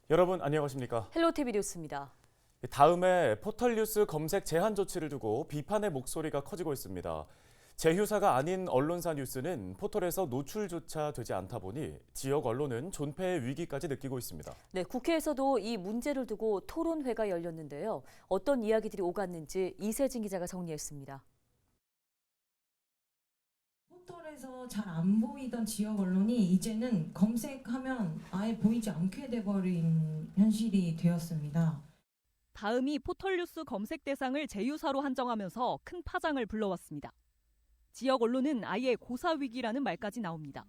여러분 안녕하십니까? 헬로티비 뉴스입니다. 다음에 포털뉴스 검색 제한 조치를 두고 비판의 목소리가 커지고 있습니다. 제휴사가 아닌 언론사 뉴스는 포털에서 노출조차 되지 않다 보니 지역 언론은 존폐의 위기까지 느끼고 있습니다. 네, 국회에서도 이 문제를 두고 토론회가 열렸는데요. 어떤 이야기들이 오갔는지 이세진 기자가 정리했습니다. 포털에서 잘 안 보이던 지역 언론이 이제는 검색하면 아예 보이지 않게 돼버린 현실이 되었습니다. 다음이 포털뉴스 검색 대상을 제휴사로 한정하면서 큰 파장을 불러왔습니다. 지역 언론은 아예 고사 위기라는 말까지 나옵니다.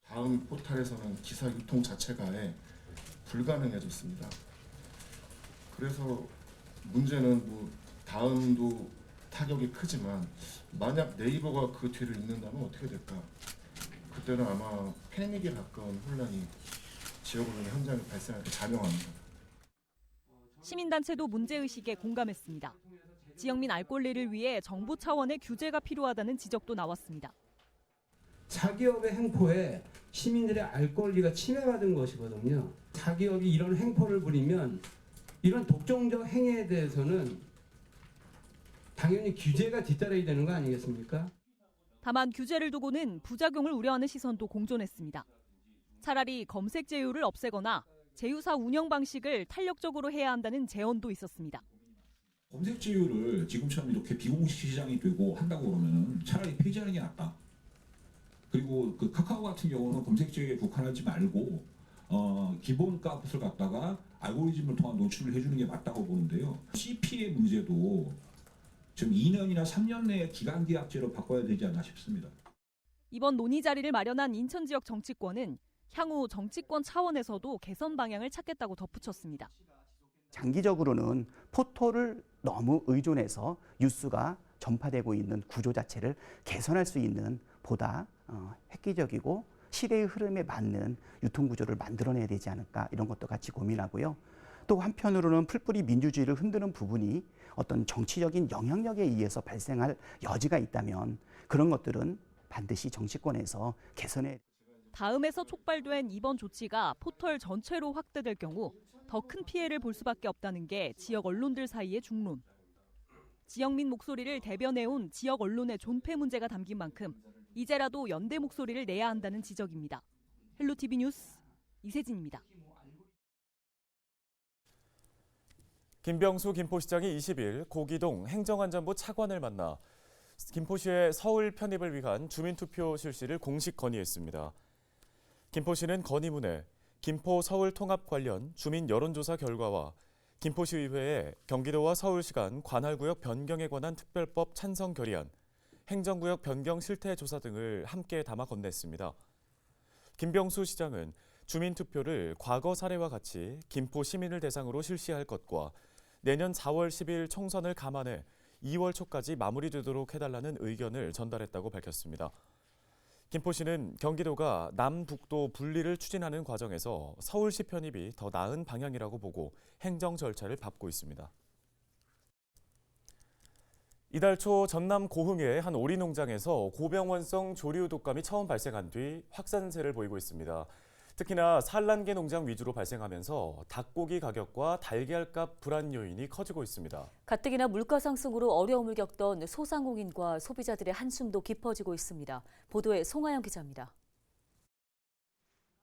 다음 포털에서는 기사 유통 자체가 불가능해졌습니다. 그래서 문제는 다음도 타격이 크지만 만약 네이버가 그 뒤를 잇는다면 어떻게 될까? 그때는 아마 패닉에 가까운 혼란이 지역 언론의 현장에 발생할 때 자명합니다. 시민단체도 문제의식에 공감했습니다. 지역민 알 권리를 위해 정부 차원의 규제가 필요하다는 지적도 나왔습니다. 자기업의 행포에 시민들의 알 권리가 침해받은 것이거든요. 자기업이 이런 행포를 부리면 이런 독점적 행위에 대해서는 당연히 규제가 뒤따라야 되는 거 아니겠습니까? 다만 규제를 두고는 부작용을 우려하는 시선도 공존했습니다. 차라리 검색 제휴를 없애거나 제휴사 운영 방식을 탄력적으로 해야 한다는 제언도 있었습니다. 검색 제휴를 지금처럼 이렇게 비공식 시장이 되고 한다고 그러면 차라리 폐지하는 게 낫다. 그리고 그 카카오 같은 경우는 검색 제휴에 국한하지 말고 기본 값을 갖다가 알고리즘을 통한 노출을 해주는 게 맞다고 보는데요. CP의 문제도 지금 2년이나 3년 내에 기간계약제로 바꿔야 되지 않나 싶습니다. 이번 논의 자리를 마련한 인천 지역 정치권은 향후 정치권 차원에서도 개선 방향을 찾겠다고 덧붙였습니다. 장기적으로는 포털을 너무 의존해서 뉴스가 전파되고 있는 구조 자체를 개선할 수 있는 보다 획기적이고 시대의 흐름에 맞는 유통구조를 만들어내야 되지 않을까 이런 것도 같이 고민하고요. 또 한편으로는 풀뿌리 민주주의를 흔드는 부분이 어떤 정치적인 영향력에 의해서 발생할 여지가 있다면 그런 것들은 반드시 정치권에서 개선해. 다음에서 촉발된 이번 조치가 포털 전체로 확대될 경우 더 큰 피해를 볼 수밖에 없다는 게 지역 언론들 사이의 중론. 지역민 목소리를 대변해온 지역 언론의 존폐 문제가 담긴 만큼 이제라도 연대 목소리를 내야 한다는 지적입니다. 헬로티비 뉴스 이세진입니다. 김병수 김포시장이 20일 고기동 행정안전부 차관을 만나 김포시의 서울 편입을 위한 주민투표 실시를 공식 건의했습니다. 김포시는 건의문에 김포 서울 통합 관련 주민 여론조사 결과와 김포시의회에 경기도와 서울시 간 관할구역 변경에 관한 특별법 찬성 결의안, 행정구역 변경 실태 조사 등을 함께 담아 건넸습니다. 김병수 시장은 주민투표를 과거 사례와 같이 김포 시민을 대상으로 실시할 것과 내년 4월 10일 총선을 감안해 2월 초까지 마무리되도록 해달라는 의견을 전달했다고 밝혔습니다. 김포시는 경기도가 남북도 분리를 추진하는 과정에서 서울시 편입이 더 나은 방향이라고 보고 행정 절차를 밟고 있습니다. 이달 초 전남 고흥의 한 오리 농장에서 고병원성 조류 독감이 처음 발생한 뒤 확산세를 보이고 있습니다. 특히나 산란계 농장 위주로 발생하면서 닭고기 가격과 달걀값 불안 요인이 커지고 있습니다. 가뜩이나 물가 상승으로 어려움을 겪던 소상공인과 소비자들의 한숨도 깊어지고 있습니다. 보도에 송하영 기자입니다.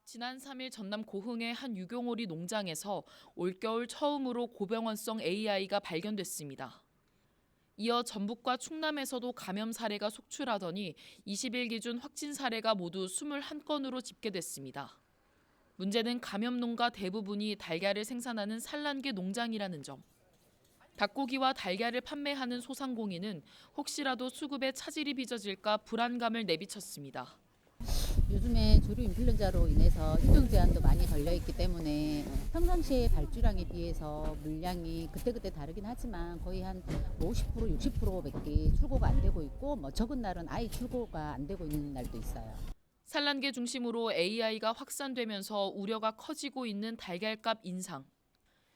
지난 3일 전남 고흥의 한 유경오리 농장에서 올겨울 처음으로 고병원성 AI가 발견됐습니다. 이어 전북과 충남에서도 감염 사례가 속출하더니 20일 기준 확진 사례가 모두 21건으로 집계됐습니다. 문제는 감염 농가 대부분이 달걀을 생산하는 산란계 농장이라는 점. 닭고기와 달걀을 판매하는 소상공인은 혹시라도 수급에 차질이 빚어질까 불안감을 내비쳤습니다. 요즘에 조류 인플루엔자로 인해서 일정 제한도 많이 걸려있기 때문에 평상시에 발주량에 비해서 물량이 그때그때 다르긴 하지만 거의 한 50%, 60%밖에 출고가 안 되고 있고 적은 날은 아예 출고가 안 되고 있는 날도 있어요. 산란계 중심으로 AI가 확산되면서 우려가 커지고 있는 달걀값 인상.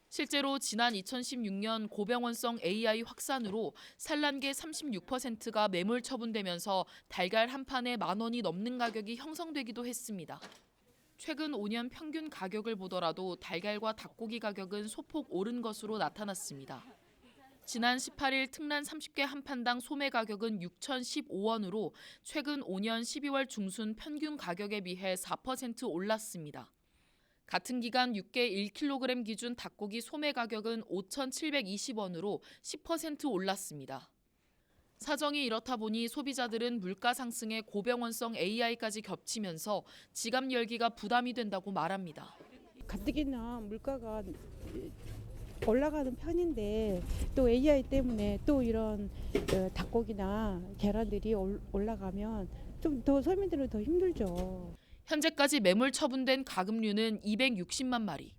실제로 지난 2016년 고병원성 AI 확산으로 산란계 36%가 매몰 처분되면서 달걀 한 판에 10,000원이 넘는 가격이 형성되기도 했습니다. 최근 5년 평균 가격을 보더라도 달걀과 닭고기 가격은 소폭 오른 것으로 나타났습니다. 지난 18일 특란 30개 한 판당 소매 가격은 6,015원으로 최근 5년 12월 중순 평균 가격에 비해 4% 올랐습니다. 같은 기간 6개 1kg 기준 닭고기 소매 가격은 5,720원으로 10% 올랐습니다. 사정이 이렇다 보니 소비자들은 물가 상승에 고병원성 AI까지 겹치면서 지갑 열기가 부담이 된다고 말합니다. 가뜩이나 물가가 올라가는 편인데 또 AI 때문에 또 이런 닭고기나 계란들이 올라가면 좀 더 서민들은 더 힘들죠. 현재까지 매물 처분된 가금류는 260만 마리.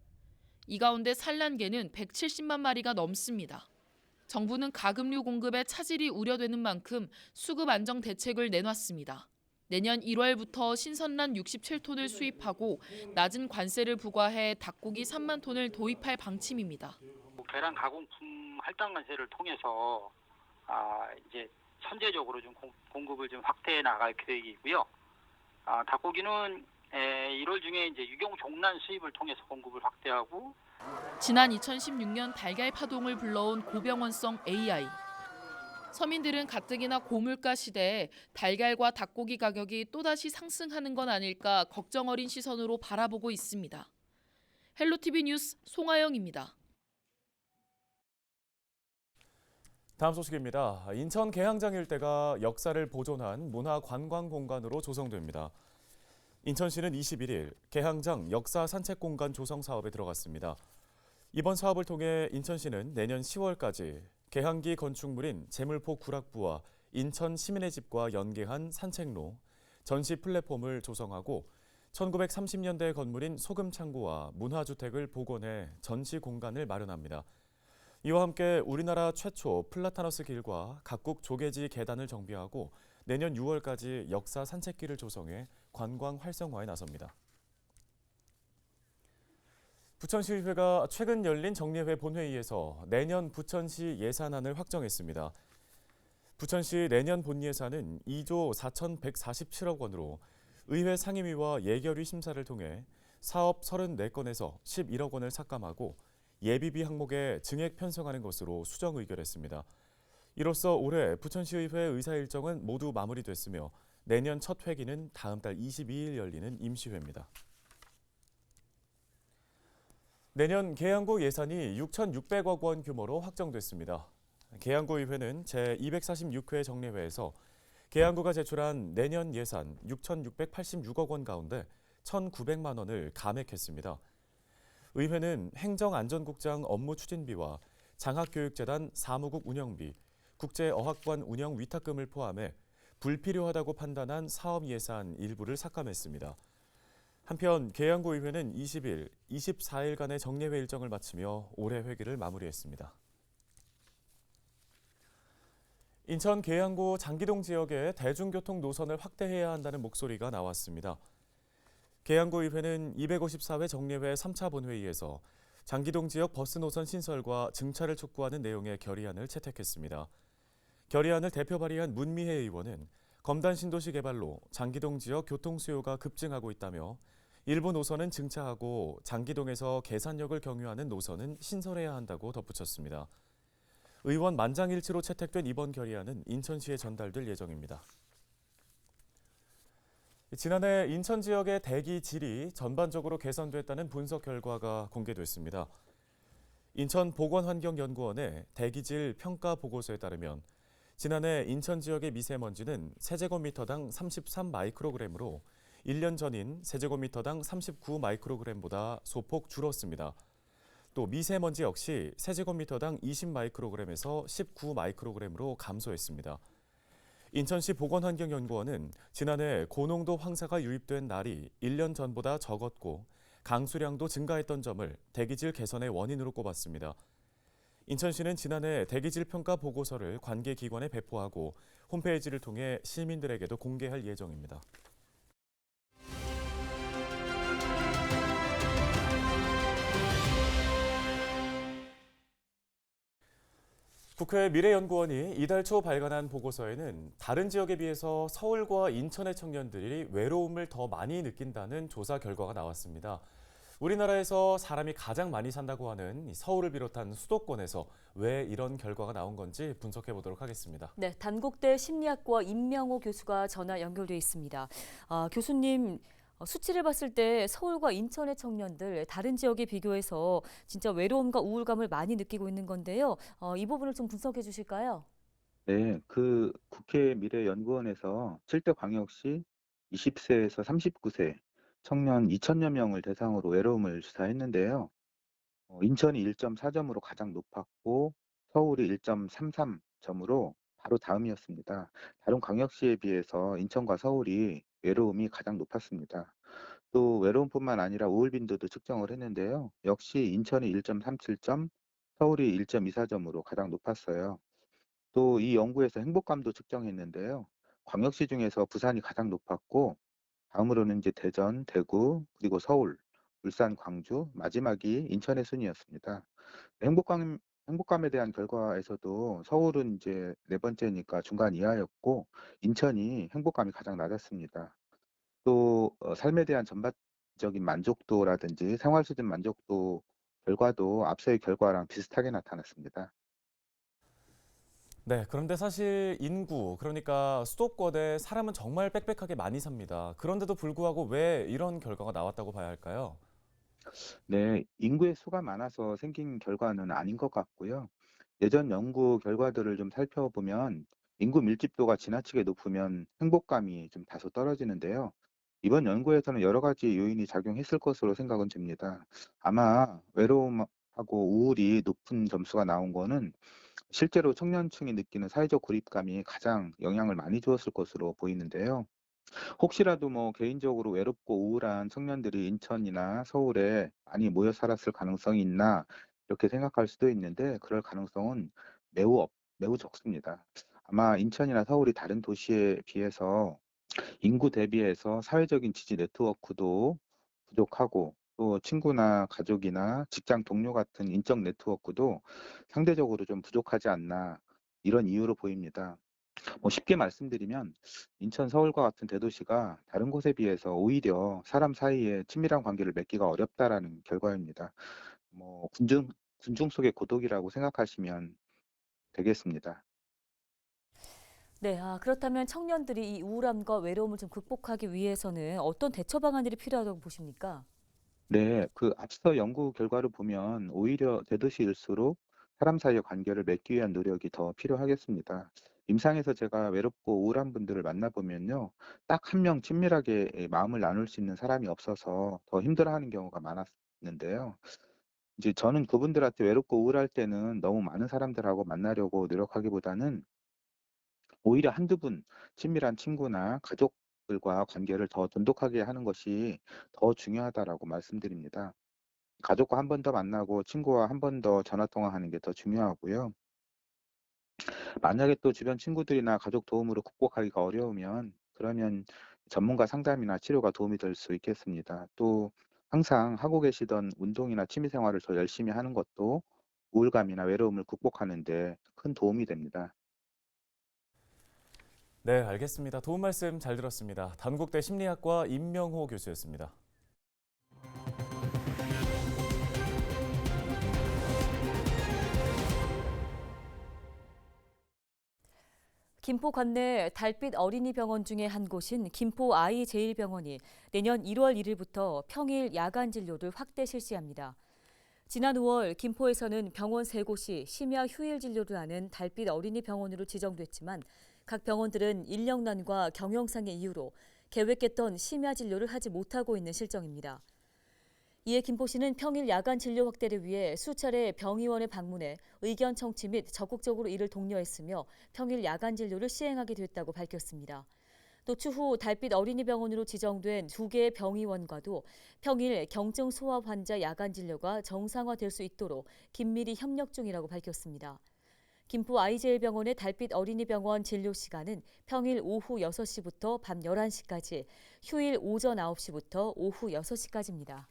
이 가운데 산란개는 170만 마리가 넘습니다. 정부는 가금류 공급에 차질이 우려되는 만큼 수급 안정 대책을 내놨습니다. 내년 1월부터 신선란 67톤을 수입하고 낮은 관세를 부과해 닭고기 3만 톤을 도입할 방침입니다. 계란 가공품 할당 관세를 통해서 이제 선제적으로 좀 공급을 좀 확대해 나갈 계획이고요. 닭고기는 1월 중에 이제 유경 종란 수입을 통해서 공급을 확대하고 지난 2016년 달걀 파동을 불러온 고병원성 AI. 서민들은 가뜩이나 고물가 시대에 달걀과 닭고기 가격이 또다시 상승하는 건 아닐까 걱정 어린 시선으로 바라보고 있습니다. 헬로티비 뉴스 송하영입니다. 다음 소식입니다. 인천 계양장 일대가 역사를 보존한 문화관광공간으로 조성됩니다. 인천시는 21일 계양장 역사 산책공간 조성 사업에 들어갔습니다. 이번 사업을 통해 인천시는 내년 10월까지 계양기 건축물인 제물포 구락부와 인천 시민의 집과 연계한 산책로, 전시 플랫폼을 조성하고 1930년대 건물인 소금창고와 문화주택을 복원해 전시 공간을 마련합니다. 이와 함께 우리나라 최초 플라타너스 길과 각국 조개지 계단을 정비하고 내년 6월까지 역사 산책길을 조성해 관광 활성화에 나섭니다. 부천시의회가 최근 열린 정례회 본회의에서 내년 부천시 예산안을 확정했습니다. 부천시 내년 본예산은 2조 4,147억 원으로 의회 상임위와 예결위 심사를 통해 사업 34건에서 11억 원을 삭감하고 예비비 항목에 증액 편성하는 것으로 수정 의결했습니다. 이로써 올해 부천시의회 의사 일정은 모두 마무리됐으며 내년 첫 회기는 다음 달 22일 열리는 임시회입니다. 내년 계양구 예산이 6,600억 원 규모로 확정됐습니다. 계양구의회는 제246회 정례회에서 계양구가 제출한 내년 예산 6,686억 원 가운데 1,900만 원을 감액했습니다. 의회는 행정안전국장 업무 추진비와 장학교육재단 사무국 운영비, 국제어학관 운영 위탁금을 포함해 불필요하다고 판단한 사업 예산 일부를 삭감했습니다. 한편 계양구의회는 20일, 24일간의 정례회 일정을 마치며 올해 회기를 마무리했습니다. 인천 계양구 장기동 지역의 대중교통 노선을 확대해야 한다는 목소리가 나왔습니다. 계양구의회는 254회 정례회 3차 본회의에서 장기동 지역 버스 노선 신설과 증차를 촉구하는 내용의 결의안을 채택했습니다. 결의안을 대표 발의한 문미혜 의원은 검단 신도시 개발로 장기동 지역 교통 수요가 급증하고 있다며 일부 노선은 증차하고 장기동에서 계산역을 경유하는 노선은 신설해야 한다고 덧붙였습니다. 의원 만장일치로 채택된 이번 결의안은 인천시에 전달될 예정입니다. 지난해 인천 지역의 대기 질이 전반적으로 개선됐다는 분석 결과가 공개됐습니다. 인천보건환경연구원의 대기질 평가 보고서에 따르면 지난해 인천 지역의 미세먼지는 세제곱미터당 33 마이크로그램으로 1년 전인 세제곱미터당 39 마이크로그램보다 소폭 줄었습니다. 또 미세먼지 역시 세제곱미터당 20 마이크로그램에서 19 마이크로그램으로 감소했습니다. 인천시 보건환경연구원은 지난해 고농도 황사가 유입된 날이 1년 전보다 적었고 강수량도 증가했던 점을 대기질 개선의 원인으로 꼽았습니다. 인천시는 지난해 대기질 평가 보고서를 관계기관에 배포하고 홈페이지를 통해 시민들에게도 공개할 예정입니다. 국회 미래연구원이 이달 초 발간한 보고서에는 다른 지역에 비해서 서울과 인천의 청년들이 외로움을 더 많이 느낀다는 조사 결과가 나왔습니다. 우리나라에서 사람이 가장 많이 산다고 하는 서울을 비롯한 수도권에서 왜 이런 결과가 나온 건지 분석해 보도록 하겠습니다. 네, 단국대 심리학과 임명호 교수가 전화 연결돼 있습니다. 교수님, 수치를 봤을 때 서울과 인천의 청년들 다른 지역에 비교해서 진짜 외로움과 우울감을 많이 느끼고 있는 건데요. 이 부분을 좀 분석해 주실까요? 네, 국회 미래연구원에서 7대 광역시 20세에서 39세 청년 2천여 명을 대상으로 외로움을 조사했는데요. 인천이 1.4점으로 가장 높았고 서울이 1.33점으로 바로 다음이었습니다. 다른 광역시에 비해서 인천과 서울이 외로움이 가장 높았습니다. 또 외로움뿐만 아니라 우울 빈도도 측정을 했는데요. 역시 인천이 1.37점, 서울이 1.24점으로 가장 높았어요. 또 이 연구에서 행복감도 측정했는데요. 광역시 중에서 부산이 가장 높았고 다음으로는 이제 대전, 대구, 그리고 서울, 울산, 광주, 마지막이 인천의 순이었습니다. 행복감에 대한 결과에서도 서울은 이제 네 번째니까 중간 이하였고 인천이 행복감이 가장 낮았습니다. 또 삶에 대한 전반적인 만족도라든지 생활 수준 만족도 결과도 앞서의 결과랑 비슷하게 나타났습니다. 네, 그런데 사실 인구, 그러니까 수도권에 사람은 정말 빽빽하게 많이 삽니다. 그런데도 불구하고 왜 이런 결과가 나왔다고 봐야 할까요? 네, 인구의 수가 많아서 생긴 결과는 아닌 것 같고요. 예전 연구 결과들을 좀 살펴보면 인구 밀집도가 지나치게 높으면 행복감이 좀 다소 떨어지는데요. 이번 연구에서는 여러 가지 요인이 작용했을 것으로 생각은 됩니다. 아마 외로움하고 우울이 높은 점수가 나온 거는 실제로 청년층이 느끼는 사회적 고립감이 가장 영향을 많이 주었을 것으로 보이는데요. 혹시라도 뭐 개인적으로 외롭고 우울한 청년들이 인천이나 서울에 많이 모여 살았을 가능성이 있나 이렇게 생각할 수도 있는데 그럴 가능성은 매우 적습니다. 아마 인천이나 서울이 다른 도시에 비해서 인구 대비해서 사회적인 지지 네트워크도 부족하고 또 친구나 가족이나 직장 동료 같은 인적 네트워크도 상대적으로 좀 부족하지 않나 이런 이유로 보입니다. 쉽게 말씀드리면 인천, 서울과 같은 대도시가 다른 곳에 비해서 오히려 사람 사이에 친밀한 관계를 맺기가 어렵다라는 결과입니다. 군중 속의 고독이라고 생각하시면 되겠습니다. 네, 그렇다면 청년들이 이 우울함과 외로움을 좀 극복하기 위해서는 어떤 대처 방안들이 필요하다고 보십니까? 네, 앞서 연구 결과를 보면 오히려 대도시일수록 사람 사이의 관계를 맺기 위한 노력이 더 필요하겠습니다. 임상에서 제가 외롭고 우울한 분들을 만나보면요, 딱 한 명 친밀하게 마음을 나눌 수 있는 사람이 없어서 더 힘들어하는 경우가 많았는데요. 이제 저는 그분들한테 외롭고 우울할 때는 너무 많은 사람들하고 만나려고 노력하기보다는 오히려 한두 분 친밀한 친구나 가족들과 관계를 더 돈독하게 하는 것이 더 중요하다라고 말씀드립니다. 가족과 한 번 더 만나고 친구와 한 번 더 전화 통화하는 게 더 중요하고요. 만약에 또 주변 친구들이나 가족 도움으로 극복하기가 어려우면 그러면 전문가 상담이나 치료가 도움이 될 수 있겠습니다. 또 항상 하고 계시던 운동이나 취미 생활을 더 열심히 하는 것도 우울감이나 외로움을 극복하는 데 큰 도움이 됩니다. 네, 알겠습니다. 도움 말씀 잘 들었습니다. 단국대 심리학과 임명호 교수였습니다. 김포 관내 달빛 어린이병원 중에 한 곳인 김포 아이제일병원이 내년 1월 1일부터 평일 야간 진료를 확대 실시합니다. 지난 5월 김포에서는 병원 3곳이 심야 휴일 진료를 하는 달빛 어린이병원으로 지정됐지만 각 병원들은 인력난과 경영상의 이유로 계획했던 심야 진료를 하지 못하고 있는 실정입니다. 이에 김포시는 평일 야간 진료 확대를 위해 수차례 병의원에 방문해 의견 청취 및 적극적으로 이를 독려했으며 평일 야간 진료를 시행하게 됐다고 밝혔습니다. 또 추후 달빛 어린이병원으로 지정된 2개의 병의원과도 평일 경증 소아 환자 야간 진료가 정상화될 수 있도록 긴밀히 협력 중이라고 밝혔습니다. 김포 아이제일병원의 달빛 어린이병원 진료 시간은 평일 오후 6시부터 밤 11시까지, 휴일 오전 9시부터 오후 6시까지입니다.